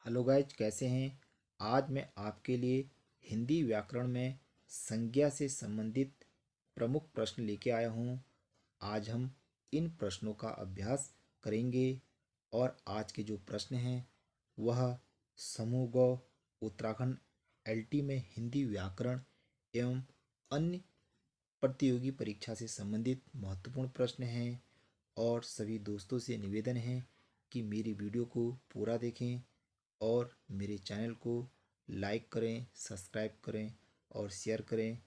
Hello guys, कैसे हैं। आज मैं आपके लिए हिंदी व्याकरण में संज्ञा से संबंधित प्रमुख प्रश्न लेके आया हूँ। आज हम इन प्रश्नों का अभ्यास करेंगे और आज के जो प्रश्न हैं वह समूह ग उत्तराखंड एलटी में हिंदी व्याकरण एवं अन्य प्रतियोगी परीक्षा से संबंधित महत्वपूर्ण प्रश्न हैं। और सभी दोस्तों से निवेदन है कि मेरी वीडियो को पूरा देखें और मेरे चैनल को लाइक करें, सब्सक्राइब करें और शेयर करें।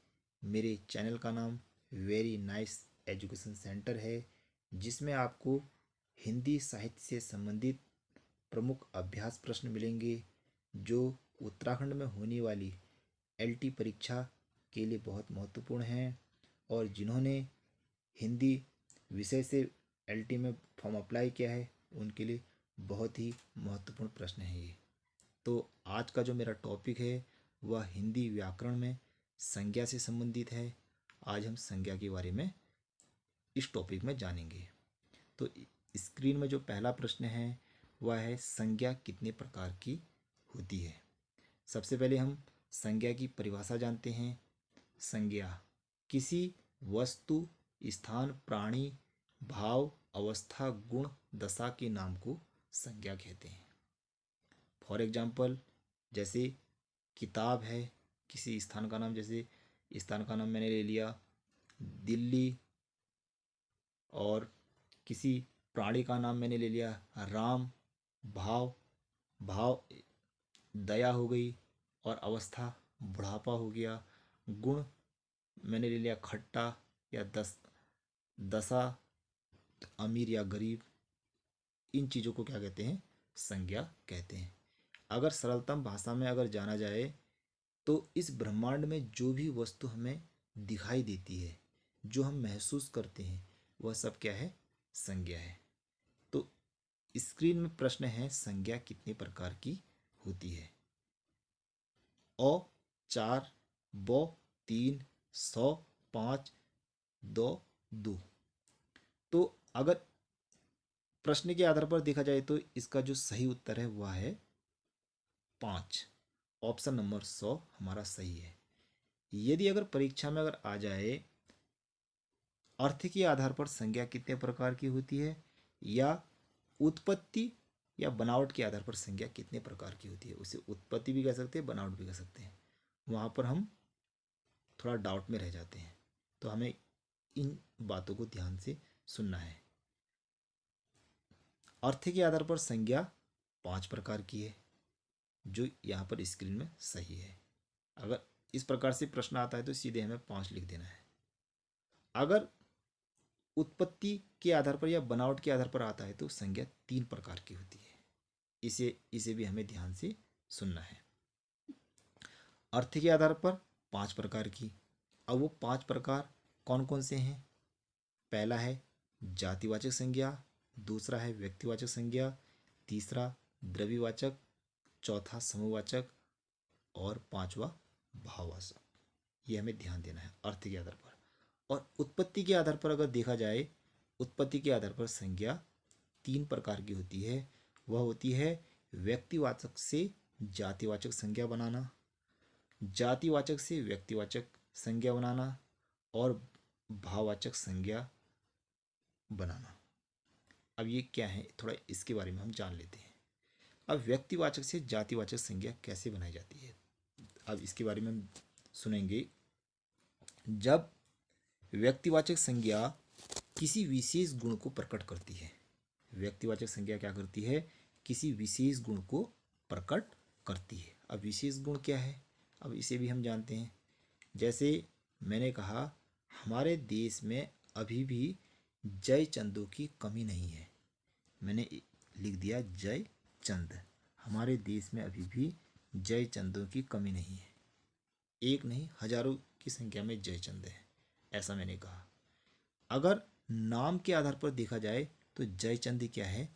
मेरे चैनल का नाम वेरी नाइस एजुकेशन सेंटर है, जिसमें आपको हिंदी साहित्य से संबंधित प्रमुख अभ्यास प्रश्न मिलेंगे जो उत्तराखंड में होने वाली एलटी परीक्षा के लिए बहुत महत्वपूर्ण हैं। और जिन्होंने हिंदी विषय से एलटी में फॉर्म अप्लाई किया है उनके लिए बहुत ही महत्वपूर्ण प्रश्न है ये। तो आज का जो मेरा टॉपिक है वह हिंदी व्याकरण में संज्ञा से संबंधित है। आज हम संज्ञा के बारे में इस टॉपिक में जानेंगे। तो स्क्रीन में जो पहला प्रश्न है वह है संज्ञा कितने प्रकार की होती है। सबसे पहले हम संज्ञा की परिभाषा जानते हैं। संज्ञा किसी वस्तु, स्थान, प्राणी, भाव, अवस्था, गुण, दशा के नाम को संज्ञा कहते हैं। फॉर एग्जाम्पल, जैसे किताब है किसी स्थान का नाम, जैसे स्थान का नाम मैंने ले लिया दिल्ली, और किसी प्राणी का नाम मैंने ले लिया राम। भाव भाव दया हो गई, और अवस्था बुढ़ापा हो गया। गुण मैंने ले लिया खट्टा या दशा अमीर या गरीब। इन चीज़ों को क्या कहते हैं, संज्ञा कहते हैं। अगर सरलतम भाषा में अगर जाना जाए तो इस ब्रह्मांड में जो भी वस्तु हमें दिखाई देती है, जो हम महसूस करते हैं, वह सब क्या है, संज्ञा है। तो स्क्रीन में प्रश्न है संज्ञा कितने प्रकार की होती है। औ 4, बो 3, 100, 5, 2, 2। तो अगर प्रश्न के आधार पर देखा जाए तो इसका जो सही उत्तर है वह है 5। ऑप्शन नंबर 100 हमारा सही है। यदि अगर परीक्षा में अगर आ जाए अर्थ के आधार पर संज्ञा कितने प्रकार की होती है, या उत्पत्ति या बनावट के आधार पर संज्ञा कितने प्रकार की होती है, उसे उत्पत्ति भी कह सकते हैं, बनावट भी कह सकते हैं, वहाँ पर हम थोड़ा डाउट में रह जाते हैं। तो हमें इन बातों को ध्यान से सुनना है। अर्थ के आधार पर संज्ञा 5 प्रकार की है, जो यहाँ पर स्क्रीन में सही है। अगर इस प्रकार से प्रश्न आता है तो सीधे हमें 5 लिख देना है। अगर उत्पत्ति के आधार पर या बनावट के आधार पर आता है तो संज्ञा 3 प्रकार की होती है। इसे भी हमें ध्यान से सुनना है। अर्थ के आधार पर 5 प्रकार की। अब वो 5 प्रकार कौन कौन से हैं। पहला है जातिवाचक संज्ञा, दूसरा है व्यक्तिवाचक संज्ञा, तीसरा द्रव्यवाचक, चौथा समूहवाचक, और पांचवा भाववाचक। ये हमें ध्यान देना है अर्थ के आधार पर। और उत्पत्ति के आधार पर अगर देखा जाए, उत्पत्ति के आधार पर संज्ञा 3 प्रकार की होती है। वह होती है व्यक्तिवाचक से जातिवाचक संज्ञा बनाना, जातिवाचक से व्यक्तिवाचक संज्ञा बनाना, और भाववाचक संज्ञा बनाना। अब ये क्या है, थोड़ा इसके बारे में हम जान लेते हैं। अब व्यक्तिवाचक से जातिवाचक संज्ञा कैसे बनाई जाती है, अब इसके बारे में हम सुनेंगे। जब व्यक्तिवाचक संज्ञा किसी विशेष गुण को प्रकट करती है, व्यक्तिवाचक संज्ञा क्या करती है, किसी विशेष गुण को प्रकट करती है। अब विशेष गुण क्या है, अब इसे भी हम जानते हैं। जैसे मैंने कहा हमारे देश में अभी भी जय चंदों की कमी नहीं है, मैंने लिख दिया जय चंद। हमारे देश में अभी भी जय चंदों की कमी नहीं है। एक नहीं, हजारों की संख्या में जय चंद है, ऐसा मैंने कहा। अगर नाम के आधार पर देखा जाए तो जयचंद क्या है,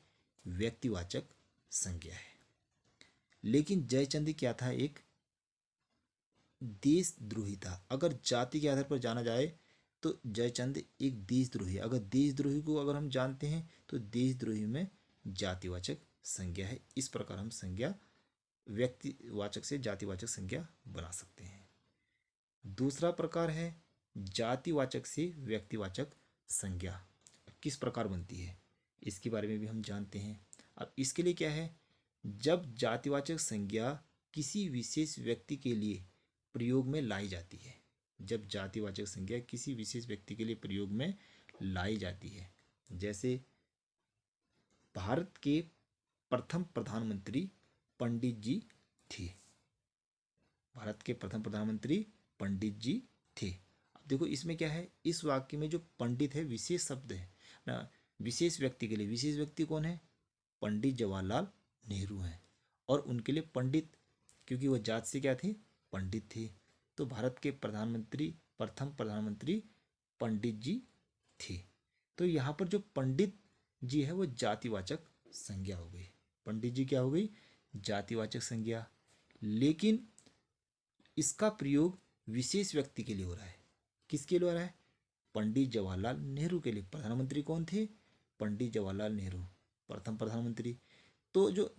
व्यक्तिवाचक संज्ञा है। लेकिन जयचंद क्या था, एक देशद्रोही था। अगर जाति के आधार पर जाना जाए तो जयचंद एक देशद्रोही। अगर देशद्रोही को अगर हम जानते हैं तो देशद्रोही में जातिवाचक संज्ञा है। इस प्रकार हम संज्ञा व्यक्तिवाचक से जातिवाचक संज्ञा बना सकते हैं। दूसरा प्रकार है जातिवाचक से व्यक्तिवाचक संज्ञा। किस प्रकार बनती है इसके बारे में भी हम जानते हैं। अब इसके लिए क्या है, जब जातिवाचक संज्ञा किसी विशेष व्यक्ति के लिए प्रयोग में लाई जाती है, जब जातिवाचक संज्ञा किसी विशेष व्यक्ति के लिए प्रयोग में लाई जाती है, जैसे भारत के प्रथम प्रधानमंत्री पंडित जी थे। भारत के प्रथम प्रधानमंत्री पंडित जी थे। अब देखो इसमें क्या है, इस वाक्य में जो पंडित है विशेष शब्द है ना, विशेष व्यक्ति के लिए। विशेष व्यक्ति कौन है? पंडित जवाहरलाल नेहरू हैं। और उनके लिए पंडित, क्योंकि वह जात से क्या थे? पंडित थे। तो भारत के प्रधानमंत्री, प्रथम प्रधानमंत्री पंडित जी थे। तो यहाँ पर जो पंडित जी है वो जातिवाचक संज्ञा हो गई। पंडित जी क्या हो गई? जातिवाचक संज्ञा। लेकिन इसका प्रयोग विशेष व्यक्ति के लिए हो रहा है। किसके लिए हो रहा है? पंडित जवाहरलाल नेहरू के लिए। प्रधानमंत्री कौन थे? पंडित जवाहरलाल नेहरू, प्रथम प्रधानमंत्री। तो जो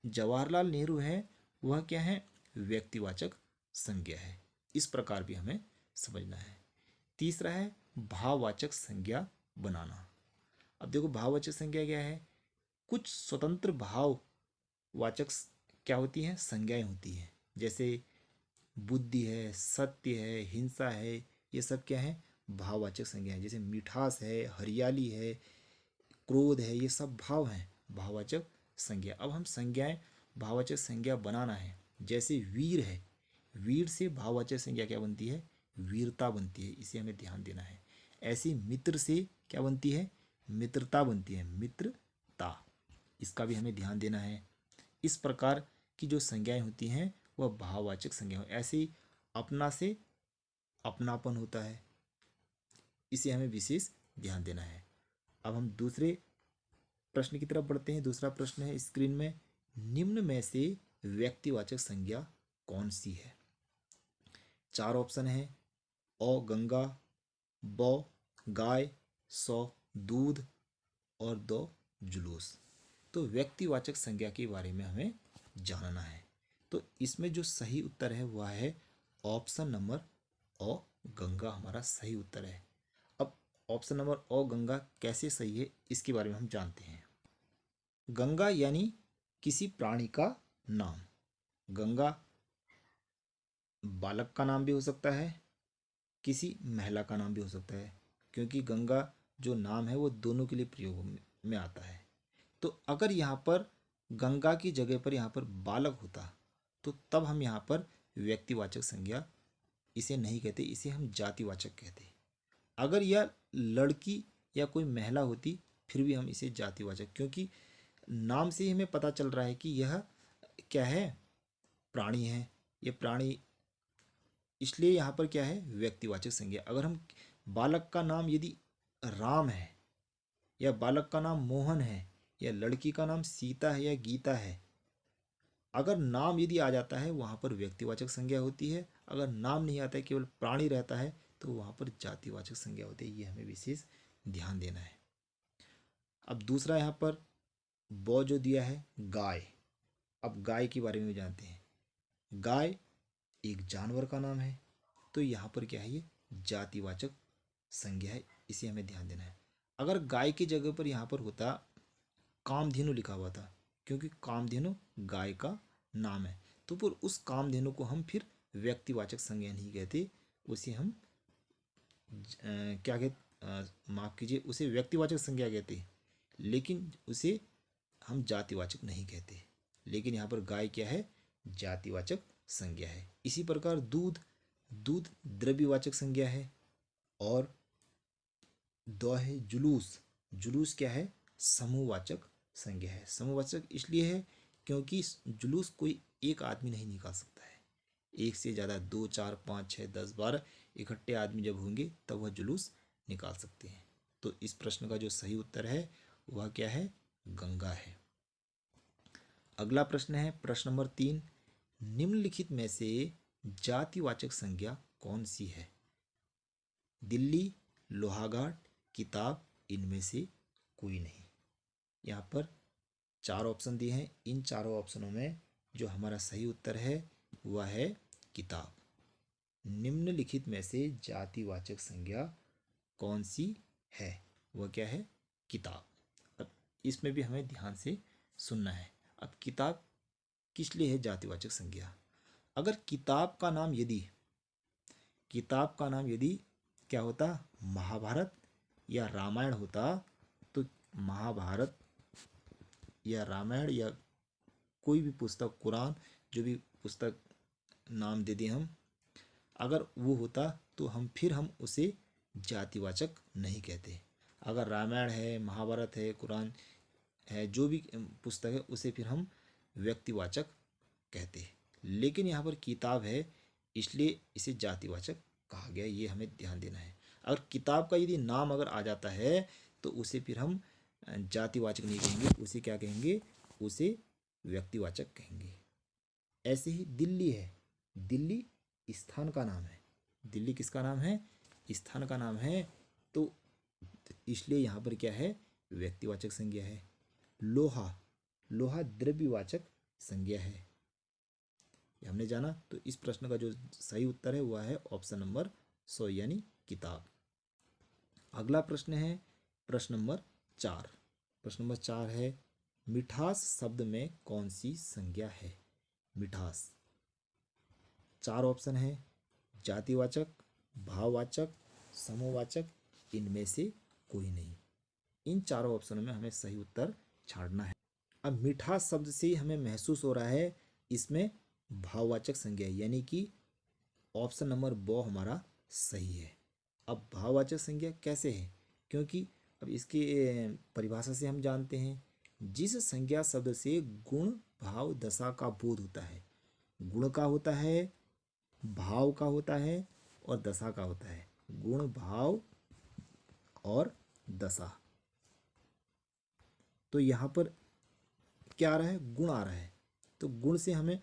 जवाहरलाल नेहरू है वह क्या है? व्यक्तिवाचक संज्ञा है। इस प्रकार भी हमें समझना है। तीसरा है भाववाचक संज्ञा बनाना। अब देखो भाववाचक संज्ञा क्या है? कुछ स्वतंत्र भाववाचक क्या होती हैं? संज्ञाएं होती हैं। जैसे बुद्धि है, सत्य है, हिंसा है, ये सब क्या है? भाववाचक संज्ञा है। जैसे मिठास है, हरियाली है, क्रोध है, ये सब भाव हैं, भाववाचक संज्ञा। अब हम संज्ञाएं भाववाचक संज्ञा बनाना है। जैसे वीर है, वीर से भाववाचक संज्ञा क्या बनती है? वीरता बनती है। इसे हमें ध्यान देना है। ऐसे मित्र से क्या बनती है? मित्रता बनती है, मित्रता। इसका भी हमें ध्यान देना है। इस प्रकार की जो संज्ञाएं होती हैं वह भाववाचक संज्ञा। ऐसे ही अपना से अपनापन होता है, इसे हमें विशेष ध्यान देना है। अब हम दूसरे प्रश्न की तरफ बढ़ते हैं। दूसरा प्रश्न है स्क्रीन में, निम्न में से व्यक्तिवाचक संज्ञा कौन सी है? 4 ऑप्शन है। अ गंगा, ब गाय, स दूध और द जुलूस। तो व्यक्तिवाचक संज्ञा के बारे में हमें जानना है। तो इसमें जो सही उत्तर है वह है ऑप्शन नंबर अ गंगा, हमारा सही उत्तर है। अब ऑप्शन नंबर अ गंगा कैसे सही है इसके बारे में हम जानते हैं। गंगा यानी किसी प्राणी का नाम। गंगा बालक का नाम भी हो सकता है, किसी महिला का नाम भी हो सकता है, क्योंकि गंगा जो नाम है वो दोनों के लिए प्रयोग में आता है। तो अगर यहाँ पर गंगा की जगह पर यहाँ पर बालक होता तो तब हम यहाँ पर व्यक्तिवाचक संज्ञा इसे नहीं कहते, इसे हम जातिवाचक कहते। अगर यह लड़की या कोई महिला होती फिर भी हम इसे जातिवाचक, क्योंकि नाम से ही हमें पता चल रहा है कि यह क्या है? प्राणी है, ये प्राणी, इसलिए यहाँ पर क्या है? व्यक्तिवाचक संज्ञा। अगर हम बालक का नाम यदि राम है, या बालक का नाम मोहन है, या लड़की का नाम सीता है या गीता है, अगर नाम यदि आ जाता है वहाँ पर व्यक्तिवाचक संज्ञा होती है। अगर नाम नहीं आता है, केवल प्राणी रहता है, तो वहाँ पर जातिवाचक संज्ञा होती है। ये हमें विशेष ध्यान देना है। अब दूसरा यहाँ पर ब जो दिया है गाय। अब गाय के बारे में जानते हैं। गाय एक जानवर का नाम है, तो यहाँ पर क्या है? ये जातिवाचक संज्ञा है, इसे हमें ध्यान देना है। अगर गाय की जगह पर यहाँ पर होता कामधेनु लिखा हुआ था, क्योंकि कामधेनु गाय का नाम है, तो फिर उस कामधेनु को हम फिर व्यक्तिवाचक संज्ञा नहीं कहते, उसे हम क्या कहते, माफ कीजिए, उसे व्यक्तिवाचक संज्ञा कहते, लेकिन उसे हम जातिवाचक नहीं कहते। लेकिन यहाँ पर गाय क्या है? जातिवाचक संज्ञा है। इसी प्रकार दूध, दूध द्रव्यवाचक संज्ञा है। और द है जुलूस, जुलूस क्या है? समूहवाचक संज्ञा है। समूहवाचक इसलिए है क्योंकि जुलूस कोई एक आदमी नहीं निकाल सकता है। एक से ज़्यादा 2, 4, 5, 6, 10, 12 इकट्ठे आदमी जब होंगे तब वह जुलूस निकाल सकते हैं। तो इस प्रश्न का जो सही उत्तर है वह क्या है? गंगा है। अगला प्रश्न है प्रश्न नंबर 3, निम्नलिखित में से जातिवाचक संज्ञा कौन सी है? दिल्ली, लोहाघाट, किताब, इनमें से कोई नहीं। यहाँ पर 4 ऑप्शन दिए हैं। इन चारों ऑप्शनों में जो हमारा सही उत्तर है वह है किताब। निम्नलिखित में से जातिवाचक संज्ञा कौन सी है? वह क्या है? किताब। अब इसमें भी हमें ध्यान से सुनना है। अब किताब किस लिए है जातिवाचक संज्ञा? अगर किताब का नाम यदि क्या होता, महाभारत या रामायण होता, तो महाभारत या रामायण या कोई भी पुस्तक, कुरान, जो भी पुस्तक नाम दे दें हम, अगर वो होता तो हम उसे जातिवाचक नहीं कहते। अगर रामायण है, महाभारत है, कुरान है, जो भी पुस्तक है, उसे फिर हम व्यक्तिवाचक कहते। लेकिन यहाँ पर किताब है, इसलिए इसे जातिवाचक कहा गया। ये हमें ध्यान देना है। अगर किताब का यदि नाम अगर आ जाता है तो उसे फिर हम जातिवाचक नहीं कहेंगे, उसे क्या कहेंगे? उसे व्यक्तिवाचक कहेंगे। ऐसे ही दिल्ली है, दिल्ली स्थान का नाम है। दिल्ली किसका नाम है? स्थान का नाम है। तो इसलिए यहाँ पर क्या है? व्यक्तिवाचक संज्ञा है। लोहा, लोहा द्रव्यवाचक संज्ञा है। ये हमने जाना। तो इस प्रश्न का जो सही उत्तर है वह है ऑप्शन नंबर 100 यानी किताब। अगला प्रश्न है प्रश्न नंबर 4। प्रश्न नंबर 4 है मिठास शब्द में कौन सी संज्ञा है? मिठास, 4 ऑप्शन है, जातिवाचक, भाववाचक, समूहवाचक, इनमें से कोई नहीं। इन चारों ऑप्शनों में हमें सही उत्तर छांटना है। अब मिठास शब्द से ही हमें महसूस हो रहा है इसमें भाववाचक संज्ञा है, यानी कि ऑप्शन नंबर ब हमारा सही है। अब भाववाचक संज्ञा कैसे है? क्योंकि अब इसकी परिभाषा से हम जानते हैं, जिस संज्ञा शब्द से गुण, भाव, दशा का बोध होता है। गुण का होता है, भाव का होता है और दशा का होता है। गुण, भाव और दशा। तो यहाँ पर क्या आ रहा है? गुण आ रहा है। तो गुण से हमें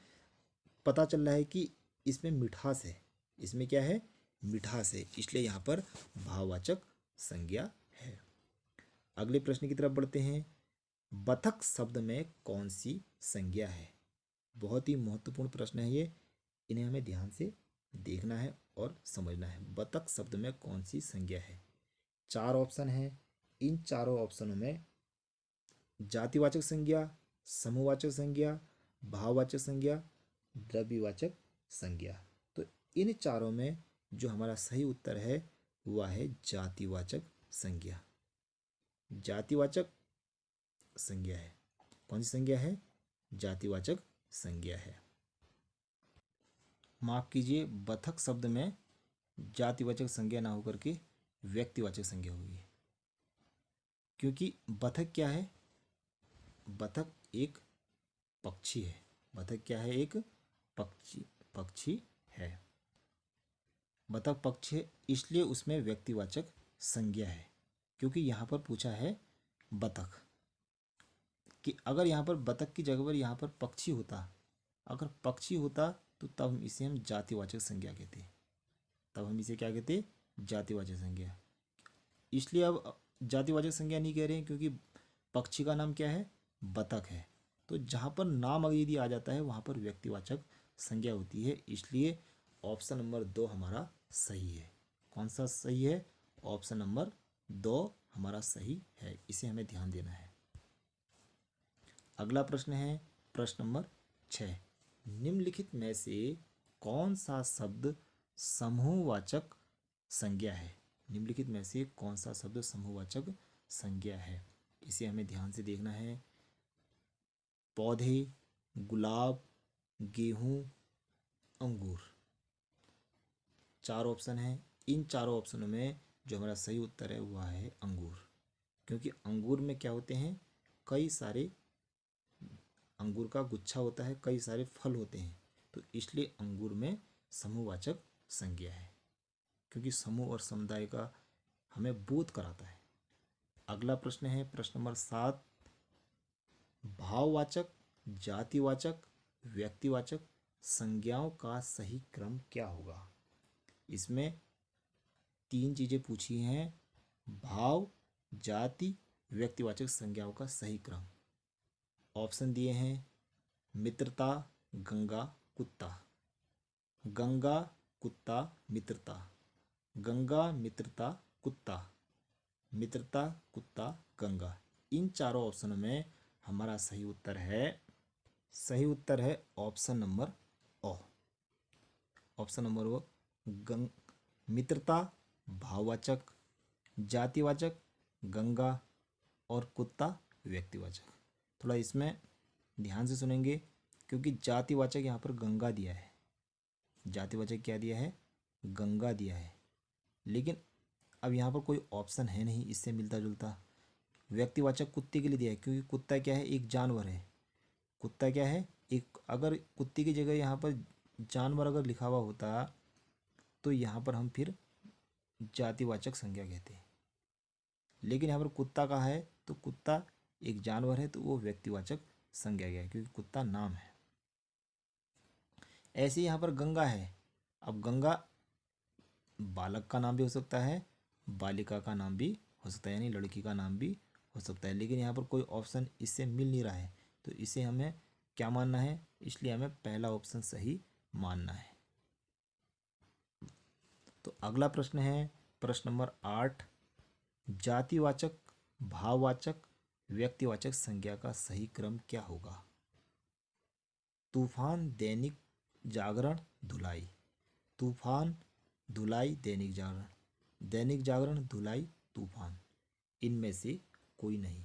पता चल रहा है कि इसमें मिठास है। इसमें क्या है? मिठास है, इसलिए यहाँ पर भाववाचक संज्ञा है। अगले प्रश्न की तरफ बढ़ते हैं। बतख शब्द में कौन सी संज्ञा है? बहुत ही महत्वपूर्ण प्रश्न है ये, इन्हें हमें ध्यान से देखना है और समझना है। बतख शब्द में कौन सी संज्ञा है? 4 ऑप्शन है। इन चारों ऑप्शनों में जातिवाचक संज्ञा, समूहवाचक संज्ञा, भाववाचक संज्ञा, द्रव्यवाचक संज्ञा। तो इन चारों में जो हमारा सही उत्तर है वह है जातिवाचक संज्ञा। जातिवाचक संज्ञा है। कौन सी संज्ञा है? जातिवाचक संज्ञा है। माफ कीजिए, बतख शब्द में जातिवाचक संज्ञा ना होकर के व्यक्तिवाचक संज्ञा होगी। क्योंकि बतख क्या है? बतख एक पक्षी है। बतख क्या है? एक पक्षी है। बतख पक्षी है, इसलिए उसमें व्यक्तिवाचक संज्ञा है। क्योंकि यहाँ पर पूछा है बतख कि अगर यहाँ पर बतख की जगह पर यहाँ पर पक्षी होता, अगर पक्षी होता तो तब इसे हम जातिवाचक संज्ञा कहते। तब हम इसे क्या कहते? जातिवाचक संज्ञा। इसलिए अब जातिवाचक संज्ञा नहीं कह रहे हैं, क्योंकि पक्षी का नाम क्या है? बतख है। तो जहाँ पर नाम अगर यदि आ जाता है वहाँ पर व्यक्तिवाचक संज्ञा होती है। इसलिए ऑप्शन नंबर 2 हमारा सही है। कौन सा सही है? ऑप्शन नंबर 2 हमारा सही है। इसे हमें ध्यान देना है। अगला प्रश्न है प्रश्न नंबर 6। निम्नलिखित में से कौन सा शब्द समूहवाचक संज्ञा है? निम्नलिखित में से कौन सा शब्द समूहवाचक संज्ञा है? इसे हमें ध्यान से देखना है। पौधे, गुलाब, गेहूं, अंगूर। 4 ऑप्शन है। इन चारों ऑप्शनों में जो हमारा सही उत्तर है वह है अंगूर। क्योंकि अंगूर में क्या होते हैं? कई सारे अंगूर का गुच्छा होता है, कई सारे फल होते हैं। तो इसलिए अंगूर में समूहवाचक संज्ञा है, क्योंकि समूह और समुदाय का हमें बोध कराता है। अगला प्रश्न है प्रश्न नंबर 7। भाववाचक, जातिवाचक, व्यक्तिवाचक संज्ञाओं का सही क्रम क्या होगा? इसमें 3 चीजें पूछी हैं। भाव, जाति, व्यक्तिवाचक संज्ञाओं का सही क्रम। ऑप्शन दिए हैं मित्रता, गंगा कुत्ता, गंगा कुत्ता मित्रता, गंगा मित्रता कुत्ता, मित्रता कुत्ता गंगा। इन चारों ऑप्शनों में हमारा सही उत्तर है ऑप्शन नंबर ओ। ऑप्शन नंबर ओ, गंग मित्रता भाववाचक, जातिवाचक गंगा और कुत्ता व्यक्तिवाचक। थोड़ा इसमें ध्यान से सुनेंगे क्योंकि जातिवाचक यहाँ पर गंगा दिया है, जातिवाचक क्या दिया है, गंगा दिया है, लेकिन अब यहाँ पर कोई ऑप्शन है नहीं इससे मिलता जुलता। व्यक्तिवाचक कुत्ते के लिए दिया है क्योंकि कुत्ता क्या है, एक जानवर है। कुत्ता क्या है, एक, अगर कुत्ते की जगह यहाँ पर जानवर अगर लिखा हुआ होता तो यहाँ पर हम फिर जातिवाचक संज्ञा कहते हैं, लेकिन यहाँ पर कुत्ता का है तो कुत्ता एक जानवर है तो वो व्यक्तिवाचक संज्ञा गया है क्योंकि कुत्ता नाम है। ऐसे ही यहाँ पर गंगा है। अब गंगा बालक का नाम भी हो सकता है, बालिका का नाम भी हो सकता है, यानी लड़की का नाम भी हो सकता है, लेकिन यहाँ पर कोई ऑप्शन इससे मिल नहीं रहा है तो इसे हमें क्या मानना है, इसलिए हमें पहला ऑप्शन सही मानना है। तो अगला प्रश्न है प्रश्न नंबर 8, जातिवाचक भाववाचक व्यक्तिवाचक संज्ञा का सही क्रम क्या होगा। तूफान, दैनिक जागरण, धुलाई। तूफान, धुलाई, दैनिक जागरण, दैनिक जागरण, धुलाई, तूफान, इनमें से कोई नहीं।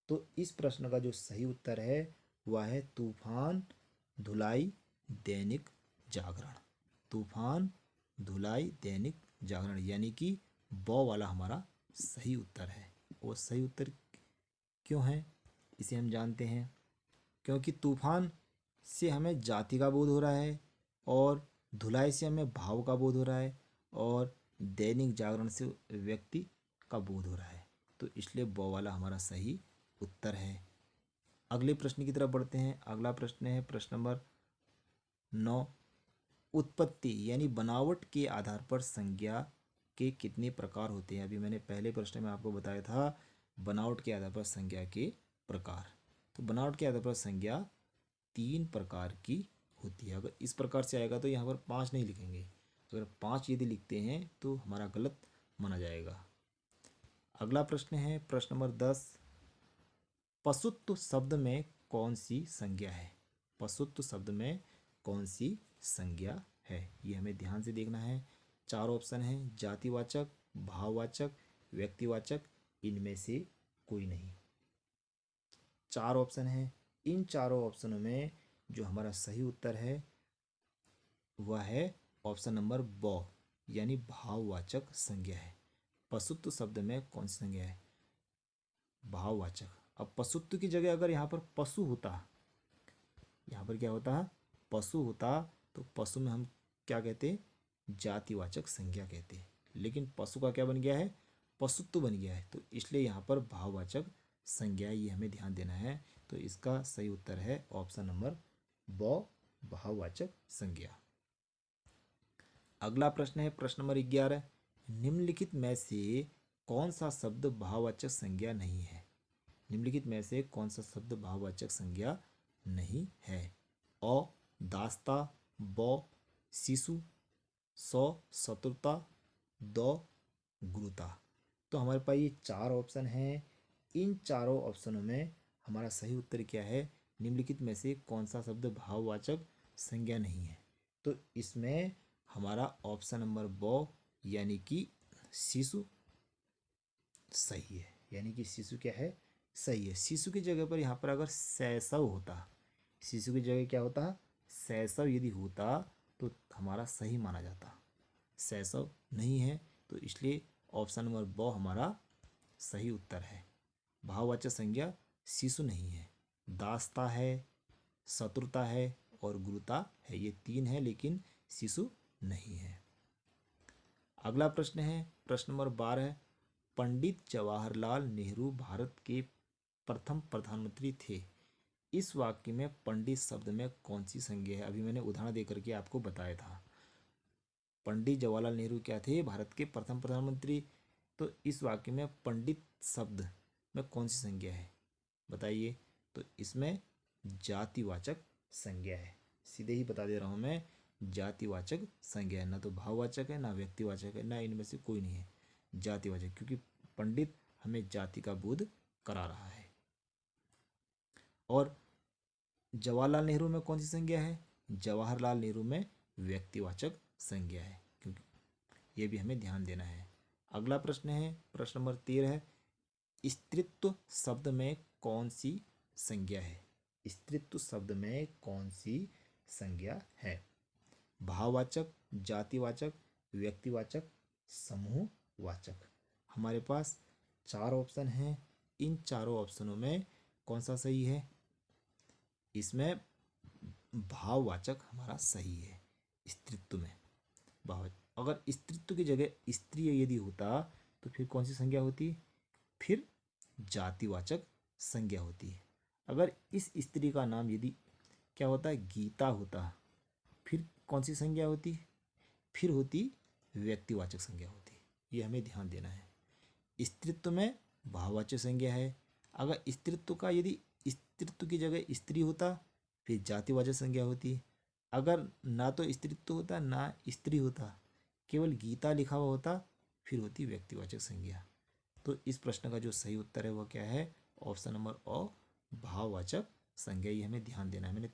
तो इस प्रश्न का जो सही उत्तर है वह है तूफान, धुलाई, दैनिक जागरण। तूफान, धुलाई, दैनिक जागरण, यानी कि बॉ वाला हमारा सही उत्तर है। वो सही उत्तर क्यों है इसे हम जानते हैं। क्योंकि तूफान से हमें जाति का बोध हो रहा है और धुलाई से हमें भाव का बोध हो रहा है और दैनिक जागरण से व्यक्ति का बोध हो रहा है, तो इसलिए बॉ वाला हमारा सही उत्तर है। अगले प्रश्न की तरफ बढ़ते हैं। अगला प्रश्न है प्रश्न नंबर 9, उत्पत्ति यानी बनावट के आधार पर संज्ञा के कितने प्रकार होते हैं। अभी मैंने पहले प्रश्न में आपको बताया था बनावट के आधार पर संज्ञा के प्रकार। तो बनावट के आधार पर संज्ञा 3 प्रकार की होती है। अगर इस प्रकार से आएगा तो यहाँ पर 5 नहीं लिखेंगे, अगर 5 यदि लिखते हैं तो हमारा गलत माना जाएगा। अगला प्रश्न है प्रश्न नंबर 10, पशुत्व शब्द में कौन सी संज्ञा है। पशुत्व शब्द में कौन सी संज्ञा है, ये हमें ध्यान से देखना है। 4 ऑप्शन हैं, जातिवाचक, भाववाचक, व्यक्तिवाचक, इनमें से कोई नहीं। 4 ऑप्शन हैं। इन चारों ऑप्शनों में जो हमारा सही उत्तर है वह है ऑप्शन नंबर ब, यानी भाववाचक संज्ञा है। पशुत्व शब्द में कौन सी संज्ञा है, भाववाचक। अब पशुत्व की जगह अगर यहाँ पर पशु होता, यहाँ पर क्या होता, पशु होता, तो पशु में हम क्या कहते, जातिवाचक संज्ञा कहते, लेकिन पशु का क्या बन गया है, पशुत्व बन गया है, तो इसलिए यहाँ पर भाववाचक संज्ञा, ये हमें ध्यान देना है। तो इसका सही उत्तर है ऑप्शन नंबर ब, भाववाचक संज्ञा। अगला प्रश्न है प्रश्न नंबर 11, निम्नलिखित में से कौन सा शब्द भाववाचक संज्ञा नहीं है। निम्नलिखित में से कौन सा शब्द भाववाचक संज्ञा नहीं है। अ दास्ता, ब शिशु, स शत्रुता, द गुरुता। तो हमारे पास ये 4 ऑप्शन हैं। इन चारों ऑप्शनों में हमारा सही उत्तर क्या है, निम्नलिखित में से कौन सा शब्द भाववाचक संज्ञा नहीं है। तो इसमें हमारा ऑप्शन नंबर ब, यानी कि शिशु सही है, यानी कि शिशु क्या है, सही है। शिशु की जगह पर यहाँ पर अगर शैशव होता, शिशु की जगह क्या होता, शैशव यदि होता तो हमारा सही माना जाता। शैशव नहीं है तो इसलिए ऑप्शन नंबर ब हमारा सही उत्तर है। भाववाचक संज्ञा शिशु नहीं है, दास्ता है, शत्रुता है और गुरुता है, ये 3 है, लेकिन शिशु नहीं है। अगला प्रश्न है प्रश्न नंबर 12, पंडित जवाहरलाल नेहरू भारत के प्रथम प्रधानमंत्री थे। इस वाक्य में पंडित शब्द में कौन सी संज्ञा है। अभी मैंने उदाहरण देकर के आपको बताया था, पंडित जवाहरलाल नेहरू क्या थे, भारत के प्रथम प्रधानमंत्री। तो इस वाक्य में पंडित शब्द में कौन सी संज्ञा है बताइए। तो इसमें जातिवाचक संज्ञा है। सीधे ही बता दे रहा हूँ मैं, जातिवाचक संज्ञा है। ना तो भाववाचक है, ना व्यक्तिवाचक है, ना इनमें से कोई नहीं है, जातिवाचक, क्योंकि पंडित हमें जाति का बोध करा रहा है। और जवाहरलाल नेहरू में कौन सी संज्ञा है? जवाहरलाल नेहरू में व्यक्तिवाचक संज्ञा है, क्योंकि ये भी हमें ध्यान देना है। अगला प्रश्न है प्रश्न नंबर 13 है, स्त्रीत्व शब्द में कौन सी संज्ञा है? स्त्रीत्व शब्द में कौन सी संज्ञा है? भाववाचक, जातिवाचक, व्यक्तिवाचक, समूहवाचक। हमारे पास 4 ऑप्शन हैं। इन चारों ऑप्शनों में कौन सा सही है? इसमें भाववाचक हमारा सही है। स्त्रीत्व में भाव, अगर स्त्रीत्व की जगह स्त्री यदि होता तो फिर कौन सी संज्ञा होती? फिर जातिवाचक संज्ञा होती है। अगर इस स्त्री का नाम यदि क्या होता है, गीता होता, फिर कौन सी संज्ञा होती? फिर होती व्यक्तिवाचक संज्ञा होती। ये हमें ध्यान देना है। स्त्रीत्व में भाववाचक संज्ञा है। अगर स्त्रीत्व का यदि स्त्रीत्व की जगह स्त्री होता फिर जातिवाचक संज्ञा होती। अगर ना तो स्त्रीत्व होता ना स्त्री होता, केवल गीता लिखा हुआ होता, फिर होती व्यक्तिवाचक संज्ञा। तो इस प्रश्न का जो सही उत्तर है वो क्या है? ऑप्शन नंबर अ, भाववाचक संज्ञा। ये हमें ध्यान देना है। मैंने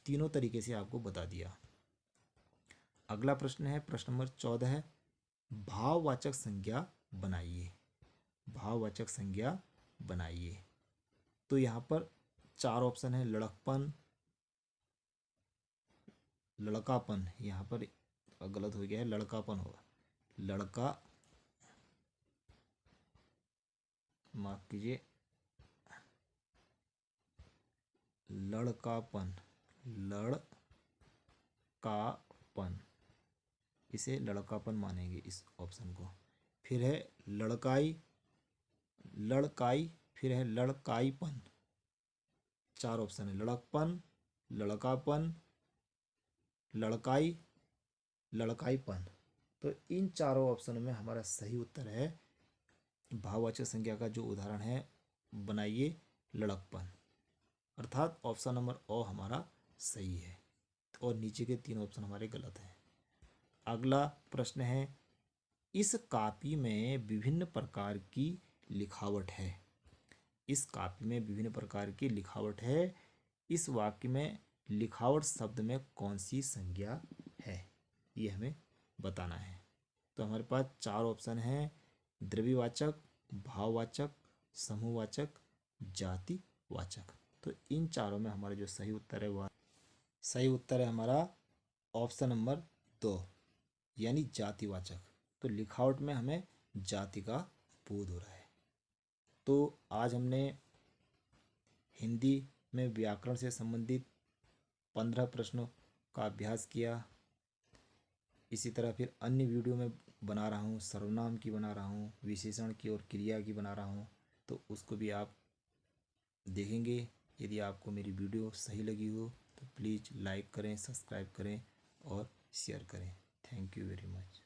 तीनों तरीके से आपको बता दिया। अगला प्रश्न है प्रश्न नंबर 14 है, भाववाचक संज्ञा बनाइए। भाववाचक संज्ञा बनाइए। तो यहाँ पर 4 ऑप्शन है, लड़कपन, लड़कापन, यहाँ पर गलत हो गया है, लड़कापन होगा, लड़का, माफ कीजिए, लड़कापन, लड़कापन, इसे लड़कापन मानेंगे इस ऑप्शन को। फिर है लड़काई, लड़काई, फिर है लड़काईपन। 4 ऑप्शन है, लड़कपन, लड़कापन, लड़काई, लड़काईपन। तो इन चारों ऑप्शनों में हमारा सही उत्तर है, भाववाचक संज्ञा का जो उदाहरण है बनाइए, लड़कपन, अर्थात ऑप्शन नंबर ओ हमारा सही है और नीचे के 3 ऑप्शन हमारे गलत हैं। अगला प्रश्न है, इस कापी में विभिन्न प्रकार की लिखावट है। इस कापी में विभिन्न प्रकार की लिखावट है। इस वाक्य में लिखावट शब्द में कौन सी संज्ञा है? ये हमें बताना है। तो हमारे पास 4 ऑप्शन हैं, द्रव्यवाचक, भाववाचक, समूहवाचक, जातिवाचक। तो इन चारों में हमारा जो सही उत्तर है वह सही उत्तर है हमारा ऑप्शन नंबर 2, यानी जातिवाचक। तो लिखावट में हमें जाति का बोध हो रहा है। तो आज हमने हिंदी में व्याकरण से संबंधित 15 प्रश्नों का अभ्यास किया। इसी तरह फिर अन्य वीडियो में बना रहा हूँ, सर्वनाम की बना रहा हूँ, विशेषण की और क्रिया की बना रहा हूँ, तो उसको भी आप देखेंगे। यदि आपको मेरी वीडियो सही लगी हो तो प्लीज़ लाइक करें, सब्सक्राइब करें और शेयर करें। Thank you very much.